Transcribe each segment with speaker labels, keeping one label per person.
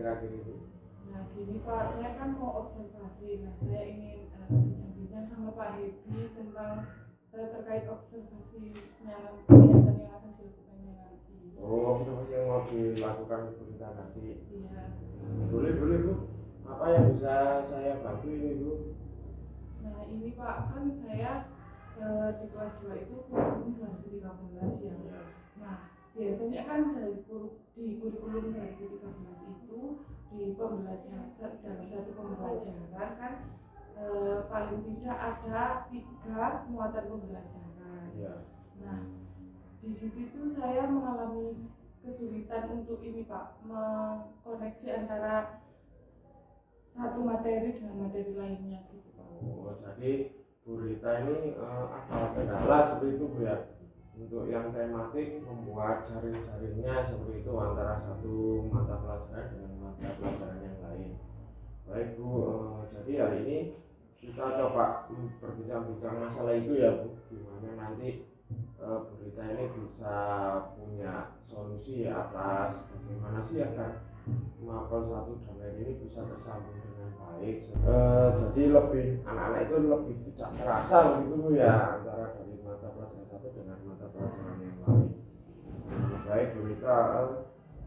Speaker 1: akhir-akhir ini?
Speaker 2: Nah gini Pak, saya kan mau observasi. Nah saya ingin bincang-bincang sama Pak Hedi tentang terkait observasi kegiatan yang akan dilakukannya nanti.
Speaker 1: Oh, observasi yang mau dilakukan berita nanti.
Speaker 2: Iya.
Speaker 1: Boleh Bu. Apa yang bisa saya bantu ini Bu?
Speaker 2: Nah ini Pak, kan saya di kelas 2 itu kurikulum 2013 ya. Nah biasanya kan di kurikulum 2013 itu di pembelajaran dalam satu pembelajaran kan paling tidak ada 3 muatan pembelajaran.
Speaker 1: Ya.
Speaker 2: Nah di situ itu saya mengalami kesulitan untuk ini Pak, mengkoneksi antara satu materi dengan materi lainnya gitu Pak.
Speaker 1: Oh, jadi Bu Rita ini ada kendala seperti itu Bu ya. Untuk yang tematik membuat jaring-jaringnya seperti itu antara satu mata pelajaran dengan mata pelajaran yang lain. Baik Bu, jadi hari ini kita coba berbincang-bincang masalah itu ya Bu, gimana nanti Bu Rita ini bisa punya solusi atas bagaimana sih agar mapel 1 dan lain ini bisa tersambung dengan baik. Jadi anak-anak itu lebih tidak terasa begitu Bu ya, antara dari mata pelajaran satu dengan mata pelajaran yang lain. Baik Bu Rita,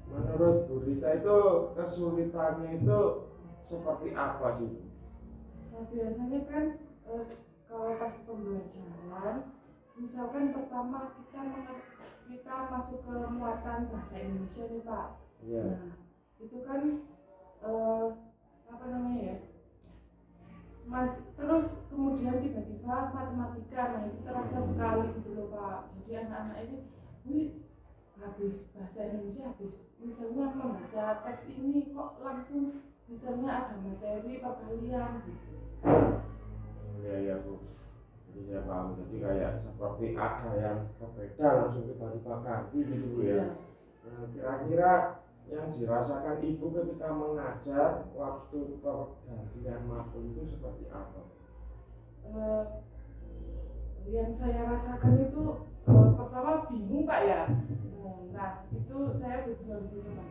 Speaker 1: menurut Bu Rita itu kesulitannya itu seperti apa sih Bu?
Speaker 2: Nah biasanya kan kalau pas pembelajaran, misalkan pertama kita masuk ke muatan bahasa Indonesia nih Pak.
Speaker 1: Iya.
Speaker 2: Nah itu kan terus kemudian tiba-tiba matematika, nah itu terasa sekali gitu loh Pak. Jadi anak-anak ini, habis bahasa Indonesia, habis misalnya membaca teks ini kok langsung misalnya ada materi perkalian gitu.
Speaker 1: Iya Bu. Jadi saya paham. Jadi kayak seperti ada yang berbeda langsung tiba-tiba ganti gitu Bu ya. Nah, kira-kira yang dirasakan Ibu ketika mengajar waktu pergantian mapel itu seperti apa?
Speaker 2: Yang saya rasakan itu pertama bingung Pak ya. Nah itu saya butuh solusi Pak.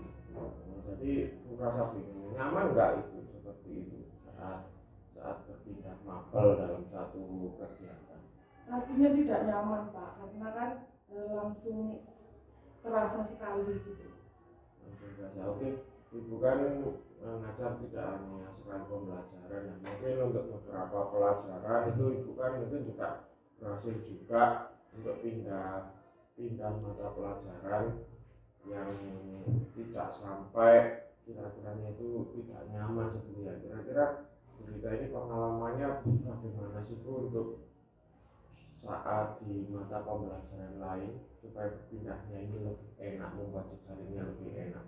Speaker 1: Jadi merasa bingung, nyaman nggak itu seperti itu saat berpindah mapel dalam satu kegiatan?
Speaker 2: Pastinya tidak nyaman Pak, karena kan langsung terasa sekali gitu.
Speaker 1: Oke, Ibu kan mengajar tidak hanya sekali pembelajaran, ya. Mungkin untuk beberapa pelajaran itu Ibu kan mungkin juga berhasil juga untuk pindah mata pelajaran yang tidak sampai kira-kiranya itu tidak nyaman seperti ya. Kira-kira Bu Rita ini pengalamannya bagaimana sih Bu untuk saat di mata pembelajaran lain supaya berpindahnya ini lebih enak, membuat jejaringnya lebih enak?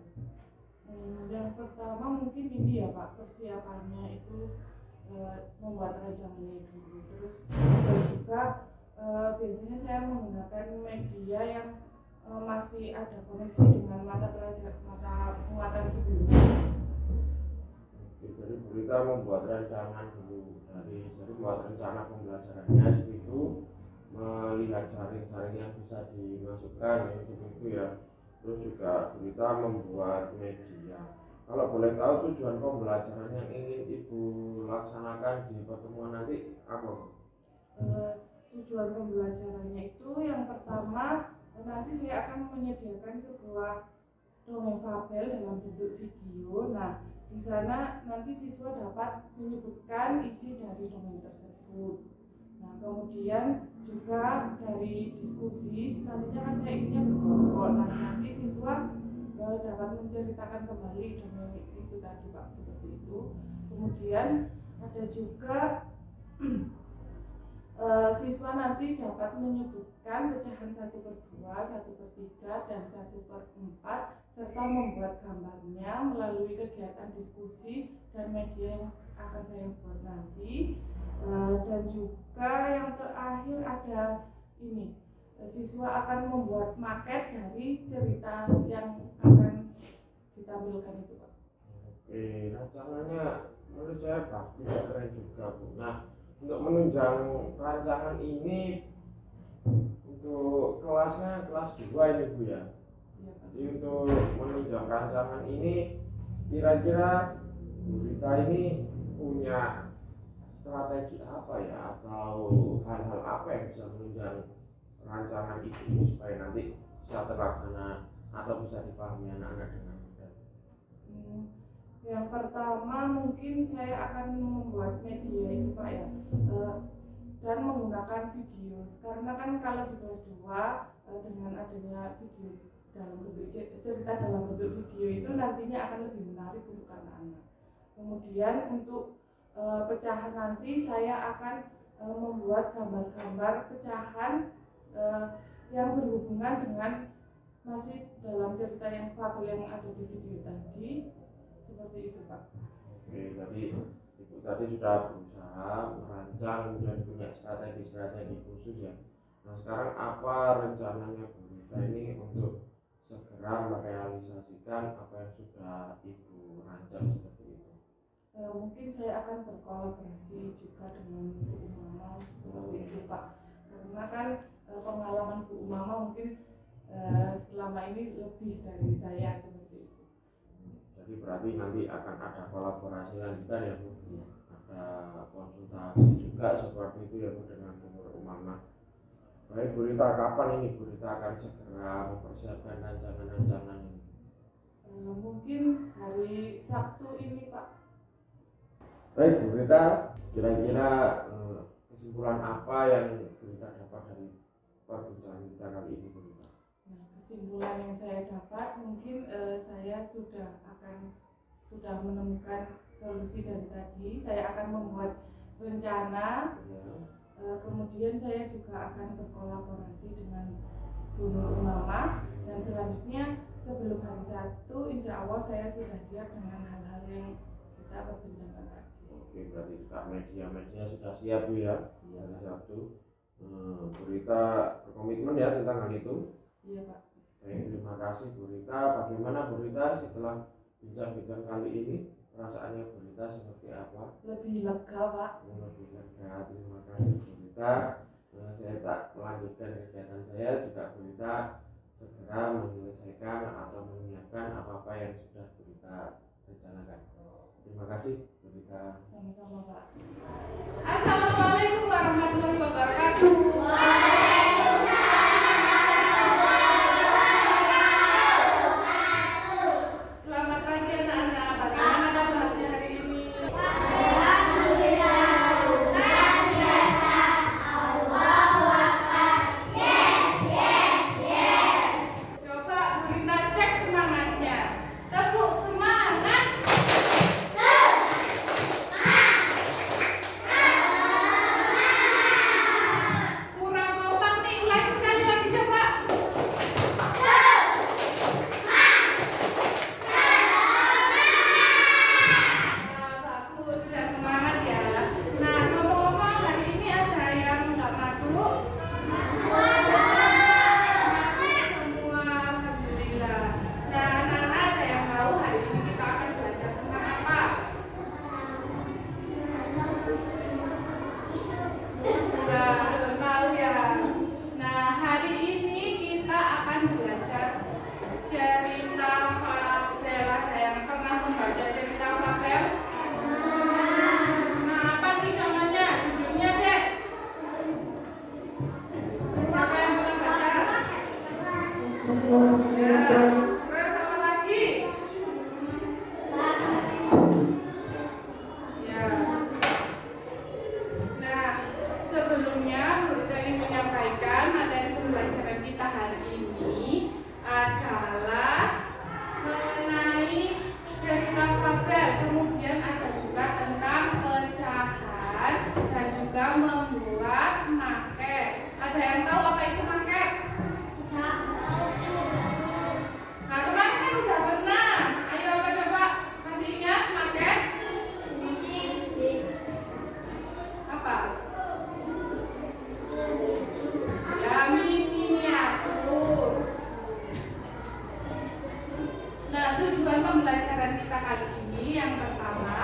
Speaker 2: Yang pertama mungkin ini ya Pak, persiapannya itu membuat rancangannya dulu. Terus juga biasanya saya menggunakan media yang masih ada koneksi dengan mata muatan sebelumnya.
Speaker 1: Jadi Bu Rita membuat rancangan dulu dari membuat rencana pembelajarannya seperti itu, melihat jaring-jaring yang bisa dimasukkan seperti itu ya. Terus juga Bu Rita membuat media. Kalau boleh tahu tujuan pembelajaran yang ingin Ibu laksanakan di pertemuan nanti apa?
Speaker 2: Tujuan pembelajarannya itu yang pertama, nanti saya akan menyediakan sebuah dongeng fabel dalam bentuk video. Nah di sana nanti siswa dapat menyebutkan isi dari dongeng tersebut. Nah kemudian juga dari diskusi, nantinya kan saya inginnya berkelompok. Nah nanti siswa dapat menceritakan kembali dongeng itu tadi Pak, seperti itu. Kemudian ada juga siswa nanti dapat menyebutkan pecahan 1/2, 1/3, dan 1/4 serta membuat gambarnya melalui kegiatan diskusi dan media yang akan saya buat nanti. Dan juga yang terakhir ada ini, siswa akan membuat maket dari cerita yang akan ditampilkan itu Pak.
Speaker 1: Oke, rancangannya menurut saya bagus, keren juga Bu. Nah, untuk menunjang rancangan ini untuk kelasnya kelas 2 ini Bu ya. Jadi untuk menunjang rancangan ini kira-kira Bu Rita ini punya strategi apa ya, atau hal-hal apa yang bisa menunjang rancangan ibu supaya nanti bisa terlaksana atau bisa dipahami anak-anak dengan mudah?
Speaker 2: Yang pertama mungkin saya akan membuat media itu Pak ya, dan menggunakan video, karena kan kalau di kelas 2 dengan adanya video dalam bentuk cerita dalam bentuk video itu nantinya akan lebih menarik untuk anak-anak. Kemudian untuk pecahan nanti saya akan membuat gambar-gambar pecahan yang berhubungan dengan masih dalam cerita yang fabel yang ada di video tadi, seperti itu Pak.
Speaker 1: Oke, jadi Ibu tadi sudah berusaha merancang dan punya strategi-strategi khusus ya. Nah, sekarang apa rencananya Bu Rita ini untuk segera merealisasikan apa yang sudah Ibu rancang seperti itu?
Speaker 2: Mungkin saya akan berkolaborasi juga dengan Bu Umama seperti itu Pak, karena kan pengalaman Bu Umama mungkin selama ini lebih dari saya seperti itu.
Speaker 1: Jadi berarti nanti akan ada kolaborasi lanjutan ya Bu? Ada konsultasi juga seperti itu ya Bu dengan Bu Umama. Baik Bu Rita, kapan ini Bu Rita akan segera mempersiapkan rancangan-rancangan ini?
Speaker 2: Mungkin hari Sabtu ini Pak.
Speaker 1: Baik Bu Rita, kira-kira kesimpulan apa yang Bu Rita dapat dari perbincangan kita kali ini Bu Rita?
Speaker 2: Nah, kesimpulan yang saya dapat mungkin saya sudah menemukan solusi dari tadi. Saya akan membuat rencana
Speaker 1: Ya.
Speaker 2: Kemudian saya juga akan berkolaborasi dengan Bu Umama, dan selanjutnya sebelum hari Sabtu insya Allah saya sudah siap dengan hal-hal yang kita perbincangkan tadi.
Speaker 1: Oke, berarti juga media-media sudah siap Bu ya hari Sabtu. Bu Rita berkomitmen ya tentang hal itu.
Speaker 2: Iya Pak.
Speaker 1: Baik, terima kasih Bu Rita. Bagaimana Bu Rita setelah bincang-bincang kali ini? Perasaannya Bu Rita seperti apa?
Speaker 2: Lebih lega Pak.
Speaker 1: Lebih lega. Terima kasih Bu Rita. Saya tak melanjutkan kegiatan saya jika Bu Rita segera menyelesaikan atau menyiapkan apa-apa yang sudah Bu Rita rencanakan. Terima kasih Bu Rita.
Speaker 2: Sama-sama Pak. Assalamualaikum warahmatullahi wabarakatuh. Selamat pagi anak-anak. Bagaimana kabarnya hari ini? Coba Bu Rita cek semangatnya. Tepuk semangat. Kurang kompak nih, ulangi sekali lagi coba. Bagus, sudah semangat ya. Nah, ngomong-ngomong hari ini ada yang nggak masuk? Masuk semua, alhamdulillah. Nah, anak-anak ada yang tahu hari ini kita akan belajar tentang apa? Belum tahu ya. Nah, hari ini kita akan belajar cerita fabel. Ada yang pernah membaca cerita fabel? Nah, apa nih contohnya? Judulnya deh. Siapa yang pernah baca? Ya, terus apa lagi? Ya. Nah, sebelumnya Bu Rita ingin menyampaikan materi pembelajaran kita hari ini adalah mengenai cerita fabel, kemudian ada juga tentang pecahan dan juga membuat maket. Ada yang tahu apa itu maket? Nah, kemarin kan udah pernah. Ayo apa coba? Masih ingat maket? Apa? Ya, miniatur. Nah, tujuan pembelajaran kita kali ini yang pertama,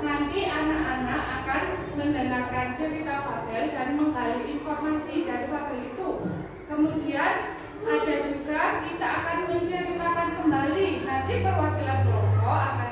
Speaker 2: nanti anak-anak akan mendengarkan cerita fabel dan menggali informasi dari fabel itu. Kemudian ada juga kita akan menceritakan kembali. Nanti perwakilan kelompok akan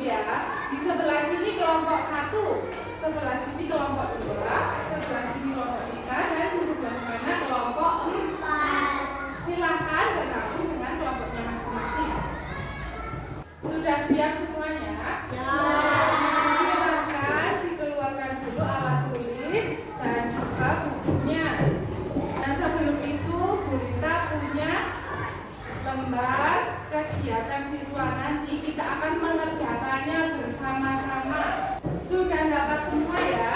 Speaker 2: ya. Di sebelah sini kelompok 1, sebelah sini kelompok 2, sebelah sini kelompok 3, dan di sebelah sana kelompok 4. Silahkan bergabung dengan kelompoknya masing-masing. Sudah siap semuanya? Ya. Silahkan dikeluarkan dulu alat tulis dan juga bukunya. Nah, sebelum itu Bu Rita punya lembar kegiatan siswa, nanti kita akan mengerjakannya bersama-sama. Sudah dapat semua ya?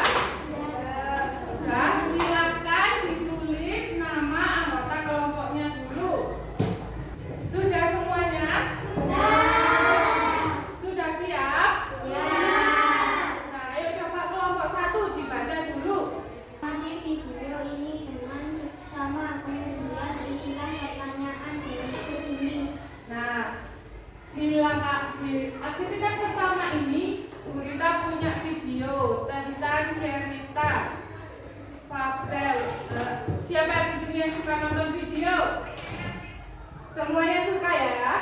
Speaker 2: Sudah, silakan ditulis nama anggota kelompoknya dulu. Sudah semuanya? Sudah siap? Nah, ayo coba kelompok 1 dibaca dulu.
Speaker 3: Video ini dengan seksama, kemudian isikan pertanyaan berikut ini.
Speaker 2: Nah, di aktivitas pertama ini Bu Rita punya video tentang cerita fabel. Siapa di sini yang suka nonton video? Semuanya suka ya?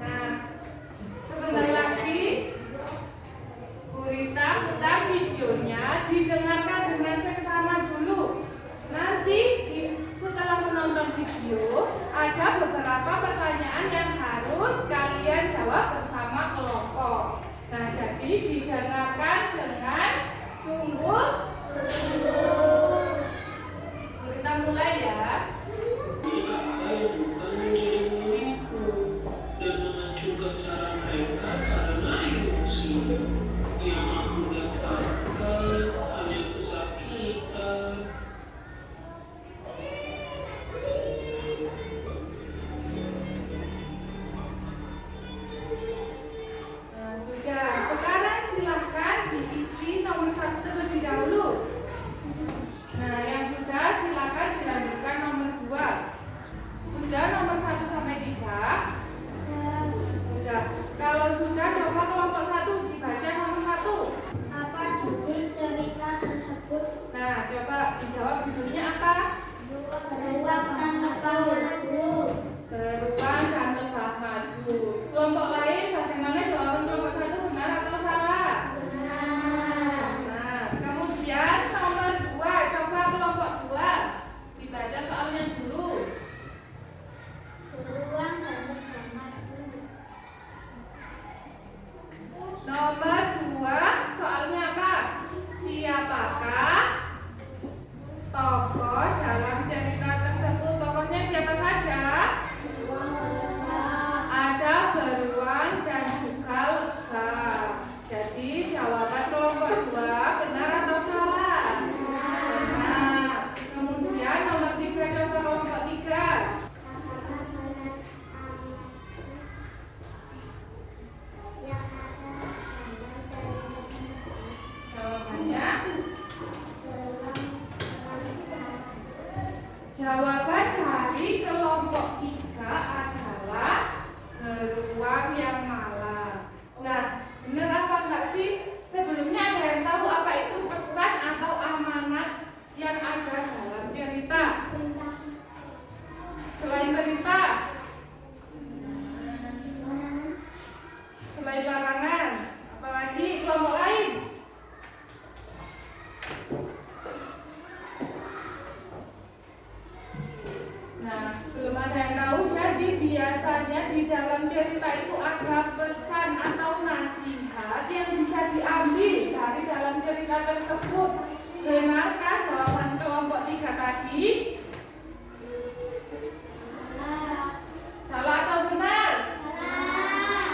Speaker 2: Nah, sebentar lagi Bu Rita putar videonya, didengarkan dengan seksama dulu. Nanti setelah menonton video, ada beberapa pertanyaan yang harus kalian jawab bersama kelompok. Nah, jadi didengarkan dengan sungguh. Kita mulai ya.
Speaker 4: Apa yang bukan mengiring-iringku dan mengajukan cara mereka karena emosi yang aku dapatkan hanya kesakitan.
Speaker 2: Nah, sudah. Sekarang silahkan diisi nomor 1 terlebih dahulu. Nah, yang sudah silahkan dilanjutkan nomor 2. Sudah nomor 1 sampai 3? Sudah. Kalau sudah, coba kelompok 1 dibaca nomor 1.
Speaker 3: Apa judul cerita tersebut?
Speaker 2: Nah, coba dijawab judulnya apa?
Speaker 3: Beruang dan lebah maju.
Speaker 2: Beruang dan lebah maju. Kelompok lain bagaimana jawaban kelompok 1, benar atau salah?
Speaker 3: Benar.
Speaker 2: Nah, kemudian nomor 2, coba kelompok 2 dibaca soalnya dulu.
Speaker 3: Beruang dan lebah maju.
Speaker 2: Nomor 2, soalnya apa? Siapakah tokoh dalam cerita tersebut? Tokohnya siapa saja?
Speaker 3: Beruang dan lebah.
Speaker 2: Ada beruang dan juga lebah. Jadi jawaban kelompok 2 benar atau salah? Benar. Kemudian nomor 3, coba kelompok 3.
Speaker 3: Apakah banyak yang ada dalam cerita?
Speaker 2: Jawabannya,
Speaker 3: Beruang
Speaker 2: jawaban dari kelompok 3 adalah beruang yang malang. Nah, benar apa enggak sih? Sebelumnya ada yang tahu apa itu pesan atau amanat yang ada dalam cerita? Selain perintah, selain larangan, apalagi kelompok lain? Nah, belum ada yang tahu. Jadi biasanya di dalam cerita itu ada pesan atau nasihat yang bisa diambil dari dalam cerita tersebut. Benarkah jawaban kelompok 3 tadi? Salah atau benar?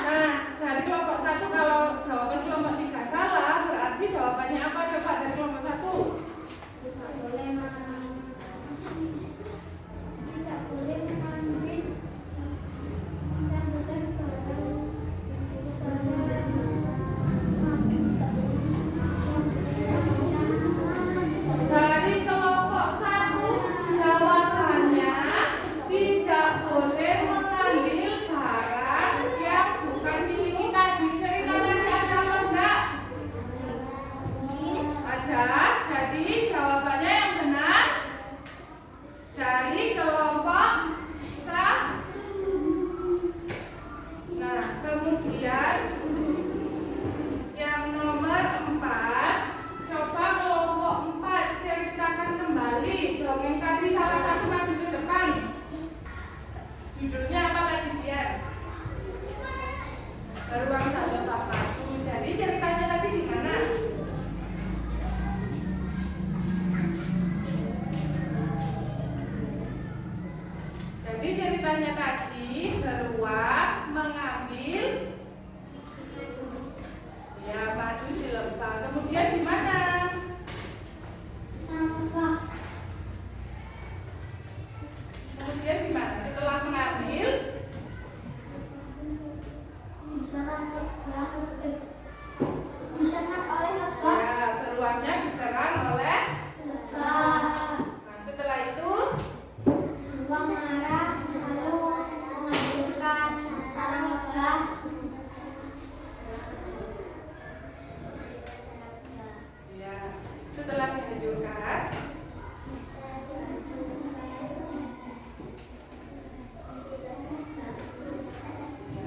Speaker 2: Nah, dari kelompok 1 kalau jawaban kelompok 3 salah, berarti jawabannya apa? Coba dari kelompok 1.
Speaker 3: tidak boleh mengambil sambutan
Speaker 2: Dari kelompok 1 ambil ya madu si lebah. Kemudian gimana? Kemudian gimana? Setelah mengambil
Speaker 3: diserang oleh lebah.
Speaker 2: ya beruangnya diserang oleh. Nah, setelah itu
Speaker 3: Beruang marah lalu menghancurkan sarang lebah.
Speaker 2: ya setelah dihancurkan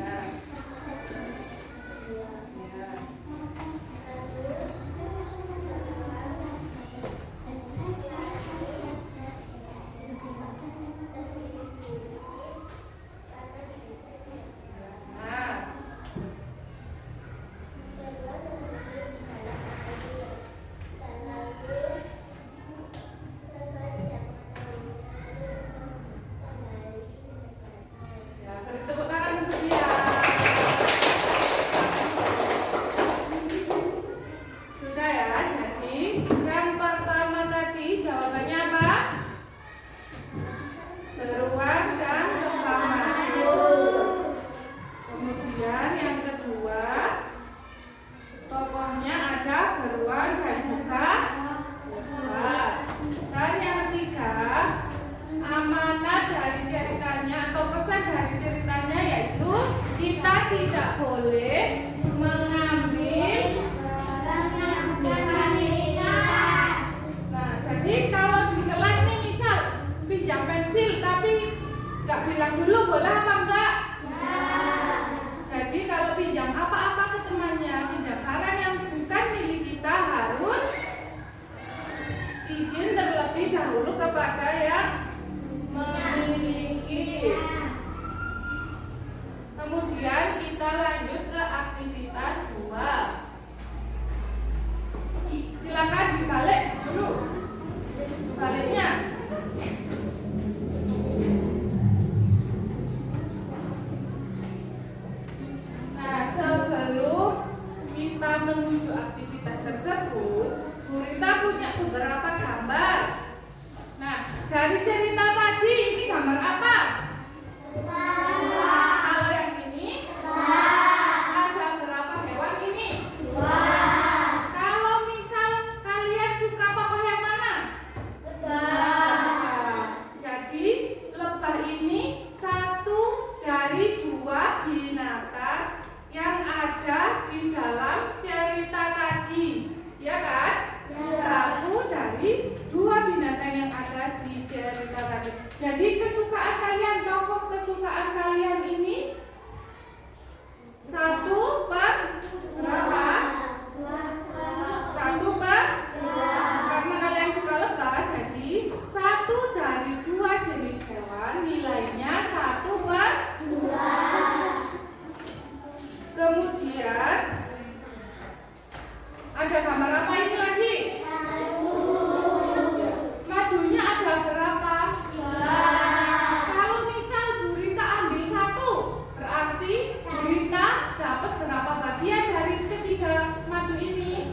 Speaker 2: ya nah ya beri tepuk tangan untuk dia. Sudah ya, jadi yang pertama tadi jawabannya apa? Beruang dan lebah madu. Kemudian yang kedua, tokohnya ada beruang dan juga lebah. Dan yang ketiga, amanat dari ceritanya atau pesan dari ceritanya yaitu kita tidak boleh mengambil. Nah, jadi kalau di kelas nih misal pinjam pensil tapi nggak bilang dulu boleh apa enggak? Jadi kalau pinjam apa-apa ke temannya, pinjam barang yang bukan milik kita harus izin terlebih dahulu kepada yang memiliki. Kemudian kita lanjut ke aktivitas 2. Silakan dibalik dulu. Baliknya. Nah, sebelum kita menuju aktivitas tersebut, Bu Rita punya beberapa gambar. Nah, dari cerita tadi ini gambar apa? Kalau yang ini ada berapa hewan ini? Kalau misal kalian suka tokoh yang mana? Jadi lebah ini satu dari 2 binatang yang ada di dalam cerita tadi, ya kan? Satu dari 2 binatang yang ada di cerita tadi. Jadi kesukaan kalian, tokoh kesukaan kalian ini 1 per berapa? 1 per karena kalian suka lebah, jadi 1 dari 2 jenis hewan nilainya 1 per 2. Kemudian ada gambar apa ini lagi? Madunya ada berapa? Kalau misal Bu Rita ambil 1, berarti Bu Rita dapat berapa bagian dari ketiga madu ini?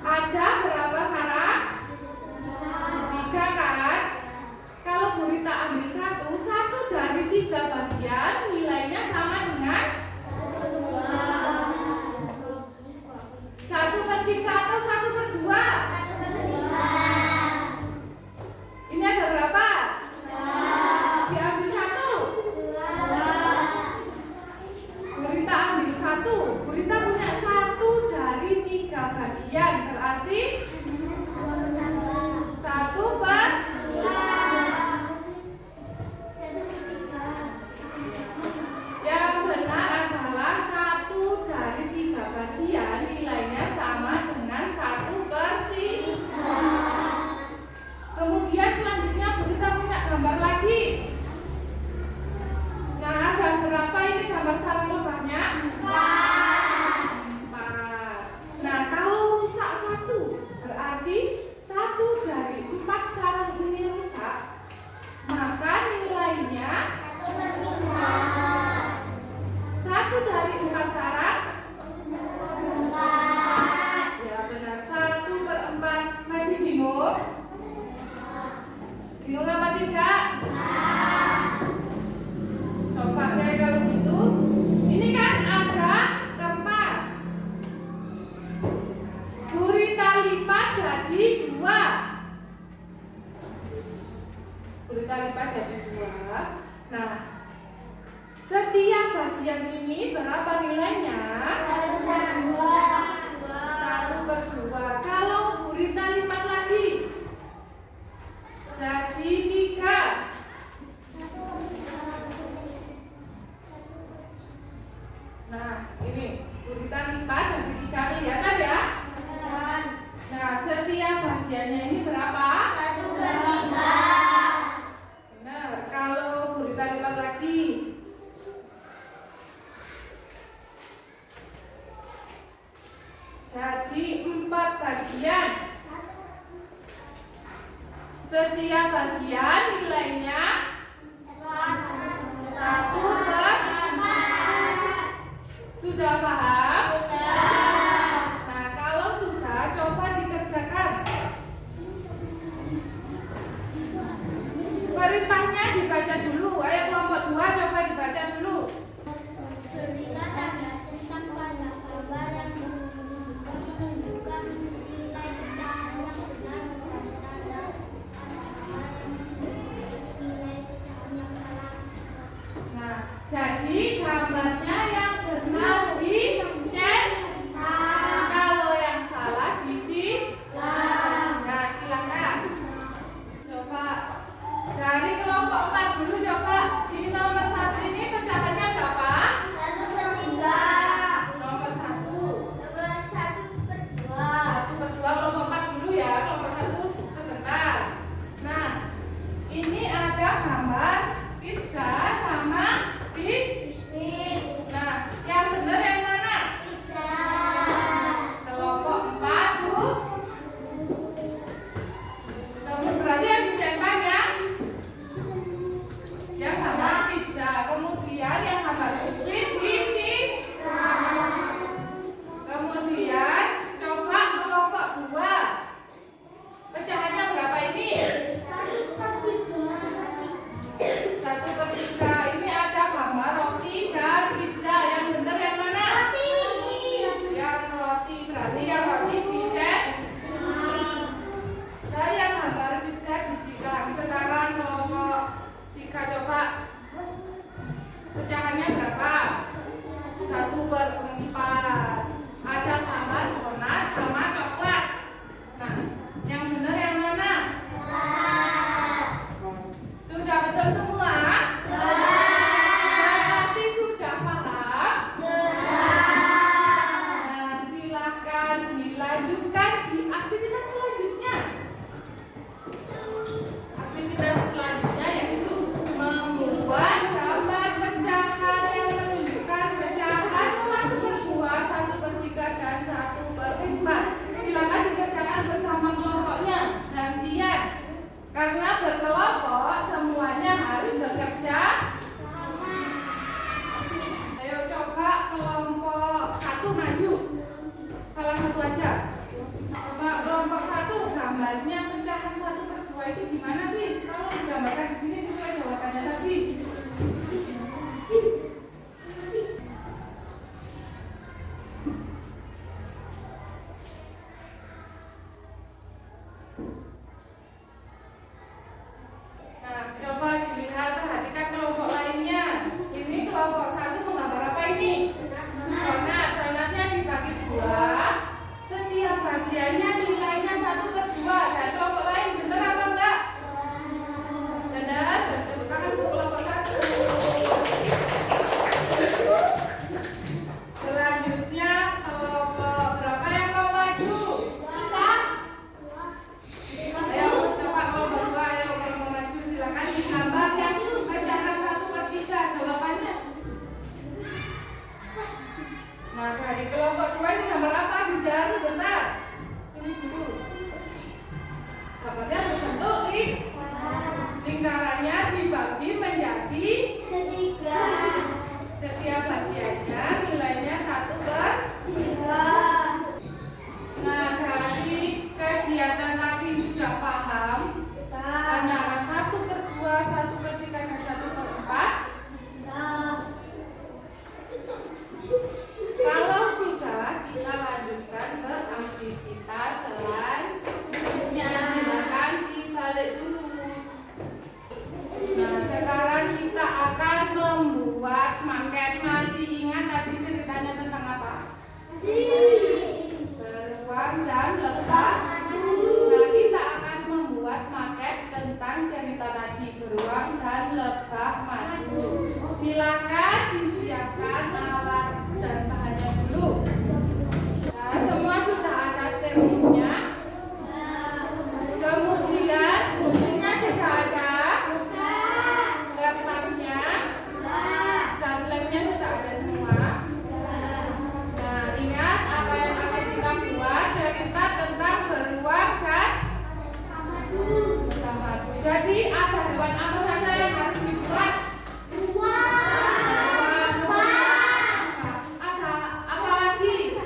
Speaker 2: Ada berapa sarang? 3 kan? Kalau Bu Rita ambil 1 dari 3 bagian nilainya sama dengan 1 per 3 atau 1 per 2? Ini ada berapa? Diambil 1. Bu Rita ambil 1. Bu Rita punya 1 dari 3 bagian, berarti 1 per 2. Yang benar adalah 1 dari 3 bagian nilainya sama dengan 1 per 3. Kemudian selanjutnya Bu Rita punya gambar lagi. Nah, ada berapa ini gambar sarang lebahnya? 4. Nah, kalau rusak 1 berarti 1 dari 4 sarang ini rusak, maka nilainya
Speaker 3: 1 per 3.
Speaker 2: setiap bagian ini berapa nilainya? 1/2. Kalau Bu Rita lipat lagi jadi 3. Nah, ini Bu Rita lipat jadi 3, kelihatan ya? Nah, setiap bagiannya ini berapa?
Speaker 3: 1/3.
Speaker 2: Benar. Kalau Bu Rita lipat lagi jadi 4 bagian. Setiap bagian nilainya 1/4. Sudah paham? Nah, kalau sudah, coba dikerjakan. Perintahnya dibaca dulu. Ayo kelompok 2 coba dibaca dulu.
Speaker 3: Berilah tanda centang pada gambar yang menunjukkan nilai pecahan yang benar dan tanda gambar yang menunjukkan nilai pecahan yang salah.
Speaker 2: Nah, jadi gambarnya yang benar dicek. Kalau yang salah diisi. Nah, silakan. Coba dari kelompok 4 dulu coba. Di nomor 1 ini pecahannya berapa?
Speaker 3: 1/3.
Speaker 2: Nomor 1.
Speaker 3: Nomor 1/2.
Speaker 2: 1/2. Kelompok 4 dulu ya. Kelompok 1 sebentar. Nah, ini ada gambar pizza sama bis. Nah, yang benar yang mana? Kelompok 4 tuh. Berarti yang ditempel ya? Yang gambar pizza. Kemudian yang gambar biskuit diisi. Kemudian coba kelompok 2. Pecahannya berapa ini? 1/3. Ini ada gambar roti dan pizza. Yang benar yang mana? Yang roti. Berarti yang roti dicek. Dari yang gambar pizza disikat. Sekarang kelompok 3 coba. Pecahannya berapa? 1/4. Ada gambar donat sama coklat. Nah, yang benar yang mana? Sudah betul semua? Berarti sudah paham? Nah, silahkan dilanjutkan di aktivitas selanjutnya. Aktivitas selanjutnya yaitu membuat gambar pecahan yang menunjukkan pecahan 1/3. beruang dan lebah. Nah, kita akan membuat maket tentang cerita tadi, beruang dan lebah madu. Silakan disiapkan alat dan bahannya dulu. Nah, semua sudah ada styrofoamnya. Kemudian guntingnya sudah ada, kertasnya dan lemnya sudah ada semua. Nah, ingat apa yang akan kita buat, cerita tentang beruang dan lebah madu. Jadi ada hewan apa saja yang harus dibuat? Ada apa lagi?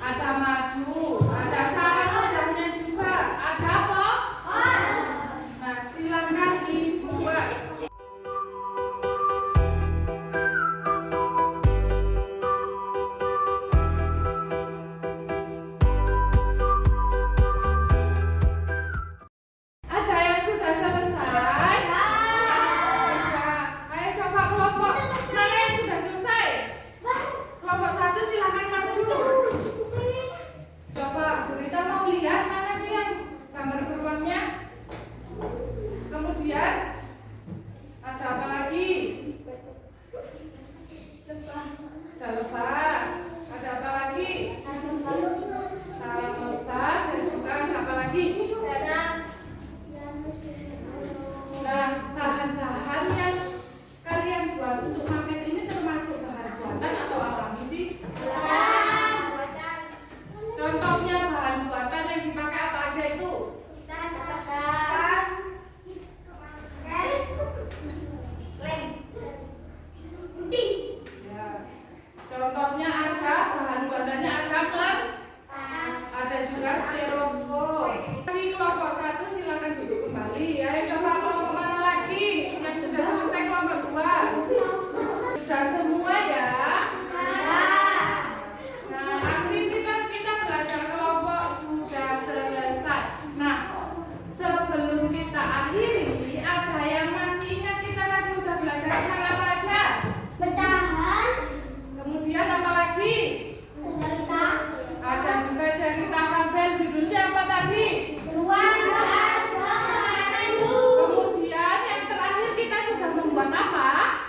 Speaker 2: Ada madu, ada sarang lebahnya juga, ada pohon. Nah, silakan dibuat. Ada yang sudah selesai? Ayo coba kelompok mana yang sudah selesai? Kelompok 1 silakan maju. Coba Burita mau lihat mana sih yang gambar beruangnya. Kemudian ada apa lagi? Ada lebah. Ada apa lagi? Sarang lebah dan juga ada apa lagi? Nah, bahan-bahan yang kalian buat untuk maket ini termasuk bahan buatan atau alami sih? Contohnya bahan buatan yang dipakai apa aja itu? Ya. Contohnya ada bahan buatannya ada ada juga styrofoam. Si kelompok 1 silakan duduk kembali. Ayo coba kelompok mana lagi yang sudah selesai, kelompok 2. Sudah semua ya? Nah, aktivitas kita belajar kelompok sudah selesai. Nah, sebelum kita akhiri, ada yang masih ingat kita tadi udah belajar tentang apa aja? Kemudian apa lagi? Ada juga cerita fabel, judulnya apa tadi? Kemudian yang terakhir kita sudah membuat apa?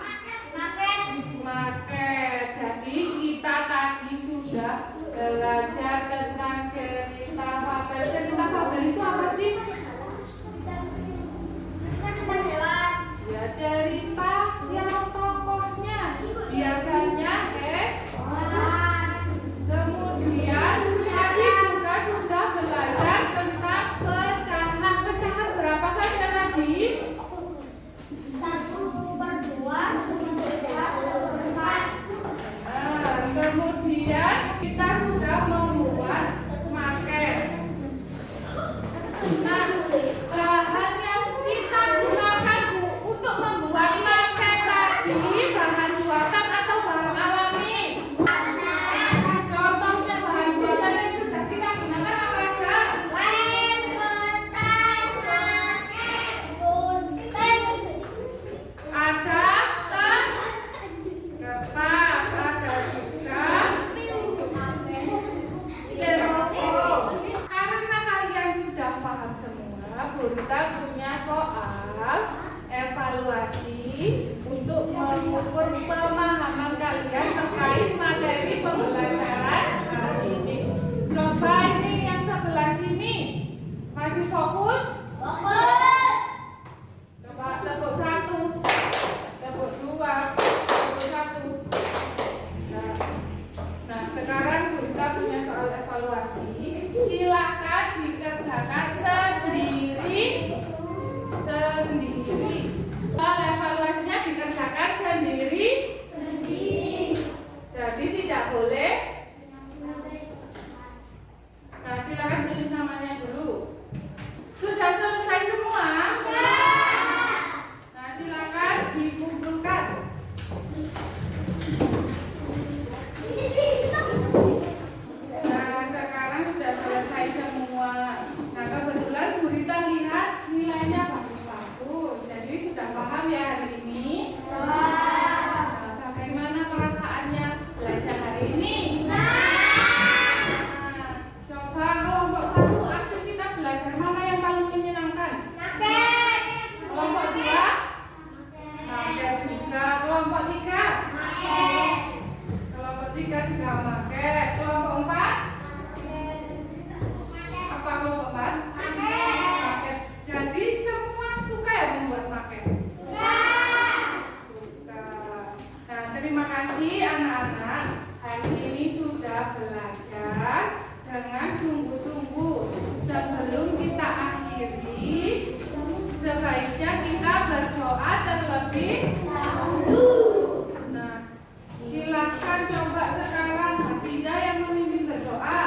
Speaker 2: Maket. Jadi kita tadi sudah belajar tentang cerita fabel. Cerita fabel itu apa sih? Ya, cerita yang tokohnya biasanya kemudian tadi juga sudah belajar tentang pecahan. Pecahan berapa saja tadi?
Speaker 3: 1/2, 1/4.
Speaker 2: Nah, kemudian kita sudah membuat maket. Nah, bahan yang kita gunakan untuk membuat maket tadi bahan buatan atau bahan alami? Contohnya bahan buatan yang sudah kita gunakan apa aja? Ada kertas, ada juga styrofoam. Karena kalian sudah paham semua, Burita punya soal evaluasi untuk mengukur pemahaman kalian terkait materi pembelajaran hari ini. Coba ini yang sebelah sini masih fokus? Coba tepuk 1, tepuk 2, tepuk 1. Nah, sekarang kita punya soal evaluasi. Silakan dikerjakan sendiri. Soal evaluasinya dikerjakan sendiri. Kelompok 3? Kelompok 3 juga pakai. Kelompok 4? Apa kelompok 4? Pakai. Jadi semua suka ya membuat maket? Suka. Nah, terima kasih anak-anak. Hari ini sudah belajar dengan sungguh-sungguh. Sebelum kita akhiri, sebaiknya kita berdoa terlebih dahulu. Nah, silakan coba sekarang Hafiza yang memimpin berdoa.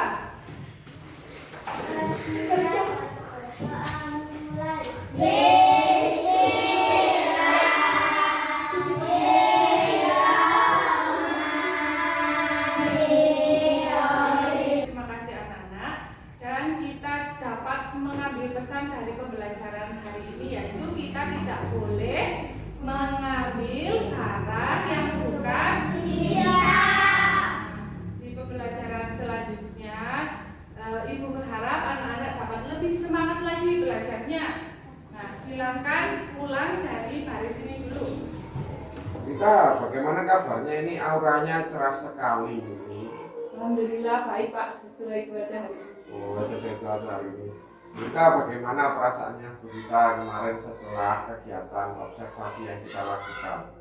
Speaker 2: Terima kasih anak-anak, dan kita dapat mengambil pesan dari pembelajaran hari ini, yaitu kita tidak boleh mengambil barang yang bukan di pembelajaran selanjutnya. Ibu berharap anak-anak dapat lebih semangat lagi belajarnya. Nah, silakan pulang dari baris ini dulu.
Speaker 1: Kita bagaimana kabarnya ini? Auranya cerah sekali ini.
Speaker 2: Alhamdulillah baik Pak, sesuai cuaca hari ini.
Speaker 1: Oh, sesuai cuaca hari ini. Kita bagaimana perasaannya kita kemarin setelah kegiatan observasi yang kita lakukan?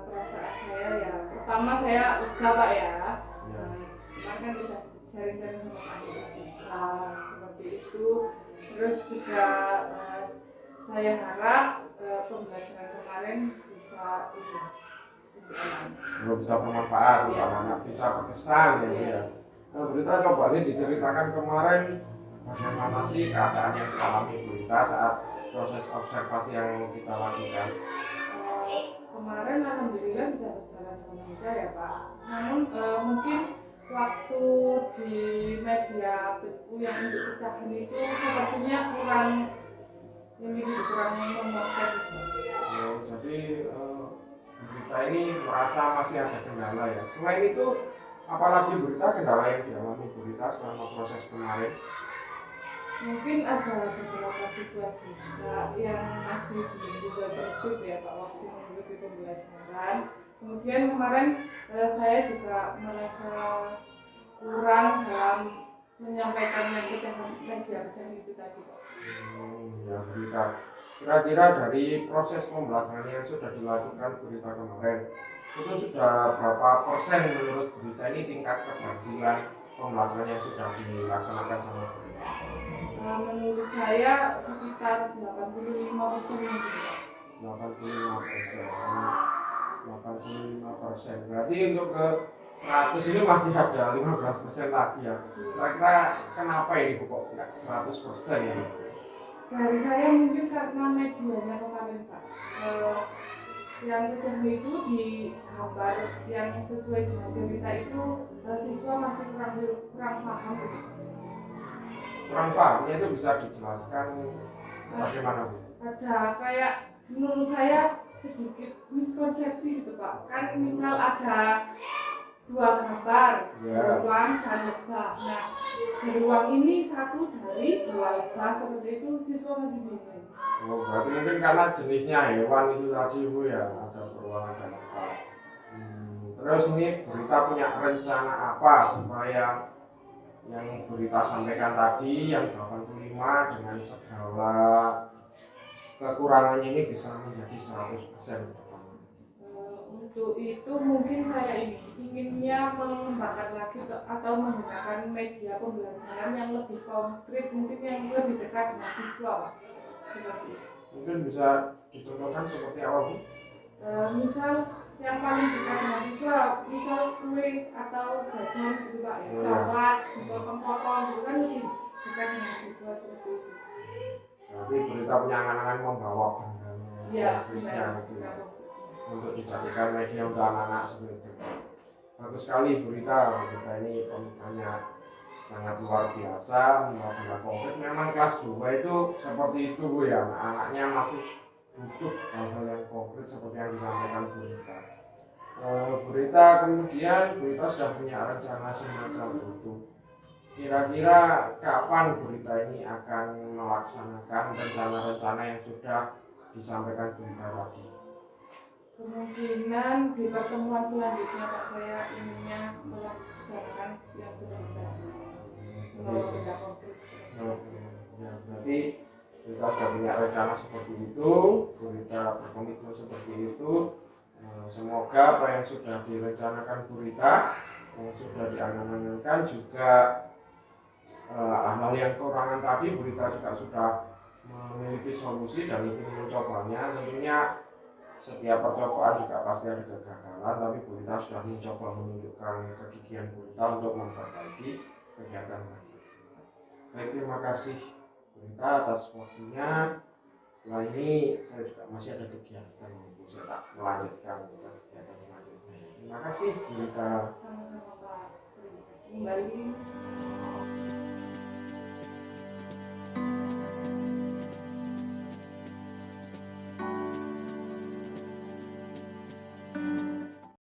Speaker 2: Perasaan saya ya, pertama saya lega Pak ya.
Speaker 1: Ya.
Speaker 2: Kemarin kan udah sharing-sharing sama Pak Andi juga seperti itu. Terus juga saya harap pembelajaran kemarin bisa
Speaker 1: Bisa bermanfaat, anak bisa berkesan ya. Nah, Berita coba sih diceritakan kemarin bagaimana sih keadaan yang dialami Berita saat proses observasi yang kita lakukan.
Speaker 2: Kemarin alhamdulillah bisa berjalan dengan lancar ya Pak. Namun mungkin waktu di media buku yang untuk pecahan itu sepertinya kurang memuaskan.
Speaker 1: Jadi Berita ini merasa masih ada kendala ya. Selain itu, apalagi Berita kendala yang dialami Berita selama proses kemarin?
Speaker 2: Mungkin ada beberapa siswa juga yang masih belum bisa tertib ya Pak waktu mengikuti pembelajaran. Kemudian kemarin saya juga merasa kurang dalam menyampaikan media pecahan itu tadi Pak.
Speaker 1: Ya Berita. Kira-kira dari proses pembelajaran yang sudah dilakukan Berita kemarin, itu sudah berapa persen menurut Berita ini tingkat keberhasilan pembelajaran yang sudah dilaksanakan sama Berita?
Speaker 2: Menurut saya sekitar 85% gitu Pak.
Speaker 1: 85%. Berarti untuk ke 100 ini masih ada 15% lagi ya. Kira-kira kenapa ini kok nggak 100% ya?
Speaker 2: Dari saya mungkin karena medianya kemarin Pak. Yang pecahan itu di gambar yang sesuai dengan cerita itu siswa masih kurang paham gitu.
Speaker 1: Kurang pahamnya itu bisa dijelaskan bagaimana Bu?
Speaker 2: Ada kayak menurut saya sedikit miskonsepsi gitu Pak. Kan misal ada dua gambar, beruang dan lebah. Nah, beruang ini satu dari dua lebah seperti itu, siswa masih bingung.
Speaker 1: Oh, berarti mungkin karena jenisnya hewan itu tadi Bu ya, ada beruang dan lebah. Terus ini Berita punya rencana apa supaya yang Berita sampaikan tadi yang 85 dengan segala kekurangannya ini bisa menjadi 100%
Speaker 2: Untuk itu mungkin saya inginnya mengembangkan lagi atau menggunakan media pembelajaran yang lebih konkret, mungkin yang lebih dekat dengan siswa Pak. Seperti itu.
Speaker 1: Mungkin bisa dicontohkan seperti apa Bu?
Speaker 2: Misal yang paling dekat dengan siswa, misal kue atau jajan gitu Pak ya, coklat, dipotong-potong gitu kan lebih dekat dengan siswa seperti itu.
Speaker 1: Berarti Berita punya angan-angan membawa bangga
Speaker 2: Iya,
Speaker 1: untuk dijadikan media untuk anak-anak seperti itu. Bagus sekali Berita ini pemikirannya sangat luar biasa, membawa konkret. Memang kelas 2 itu seperti itu Bu ya, anak-anaknya masih butuh hal-hal yang konkret seperti yang disampaikan Berita. Kemudian Berita sudah punya rencana semacam itu. Kira-kira kapan Berita ini akan melaksanakan rencana-rencana yang sudah disampaikan Berita tadi?
Speaker 2: kemungkinan di pertemuan selanjutnya Pak saya inginnya melaksanakan yang sebentar menurut benda konkret.
Speaker 1: Oke. Ya, berarti kita sudah punya rencana seperti itu, kita berkomitmen seperti itu. Semoga apa yang sudah direncanakan Bu Rita, yang sudah diangan-angankan juga hal-hal yang kekurangan tadi Bu Rita juga sudah memiliki solusi dan ingin mencobanya. Tentunya setiap percobaan juga pasti ada kegagalan, tapi Bu Rita sudah mencoba menunjukkan kegigihan Bu Rita untuk memperbaiki kegiatan lagi. Baik, terima kasih Bu Rita atas waktunya. Setelah ini saya juga masih ada kegiatan, saya tak melanjutkan kegiatan selanjutnya. Terima kasih Bu Rita.
Speaker 2: Sama-sama Pak, terima kasih kembali.